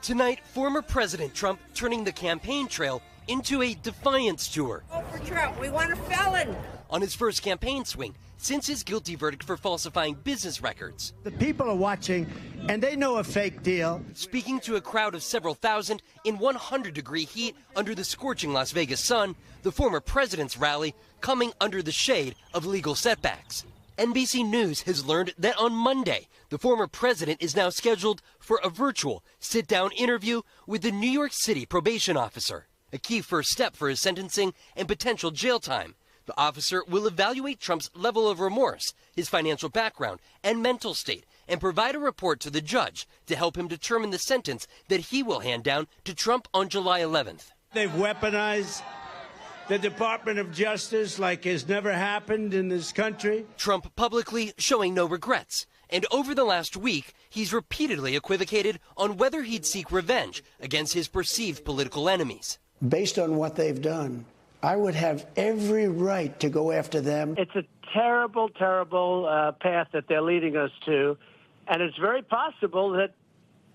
Tonight, former President Trump turning the campaign trail into a defiance tour. Vote for Trump. We want a felon. On his first campaign swing since his guilty verdict for falsifying business records. The people are watching, and they know a fake deal. Speaking to a crowd of several thousand in 100-degree heat under the scorching Las Vegas sun, the former president's rally coming under the shade of legal setbacks. NBC News has learned that on Monday, the former president is now scheduled for a virtual sit-down interview with the New York City probation officer, a key first step for his sentencing and potential jail time. The officer will evaluate Trump's level of remorse, his financial background, and mental state, and provide a report to the judge to help him determine the sentence that he will hand down to Trump on July 11th. They've weaponized the Department of Justice like has never happened in this country. Trump publicly showing no regrets. And over the last week, he's repeatedly equivocated on whether he'd seek revenge against his perceived political enemies. Based on what they've done, I would have every right to go after them. It's a terrible, terrible path that they're leading us to, and it's very possible that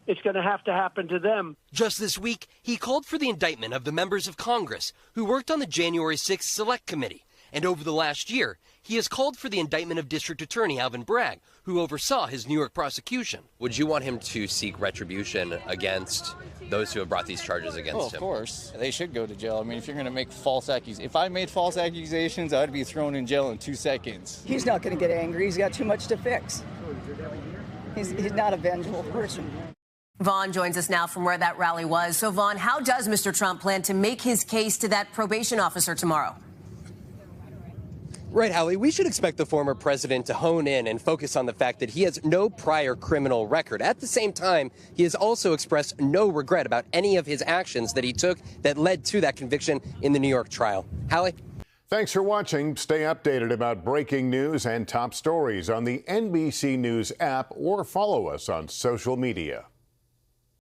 it's going to happen to them. Just this week, he called for the indictment of the members of Congress who worked on the January 6th Select Committee. And over the last year, he has called for the indictment of District Attorney Alvin Bragg, who oversaw his New York prosecution. Would you want him to seek retribution against those who have brought these charges against him? Of course. They should go to jail. I mean, if you're going to make false accusations, if I made false accusations, I'd be thrown in jail in 2 seconds. He's not going to get angry. He's got too much to fix. He's not a vengeful person. Vaughn joins us now from where that rally was. So, Vaughn, how does Mr. Trump plan to make his case to that probation officer tomorrow? Right, Hallie, we should expect the former president to hone in and focus on the fact that he has no prior criminal record. At the same time, he has also expressed no regret about any of his actions that he took that led to that conviction in the New York trial. Hallie? Thanks for watching. Stay updated about breaking news and top stories on the NBC News app or follow us on social media.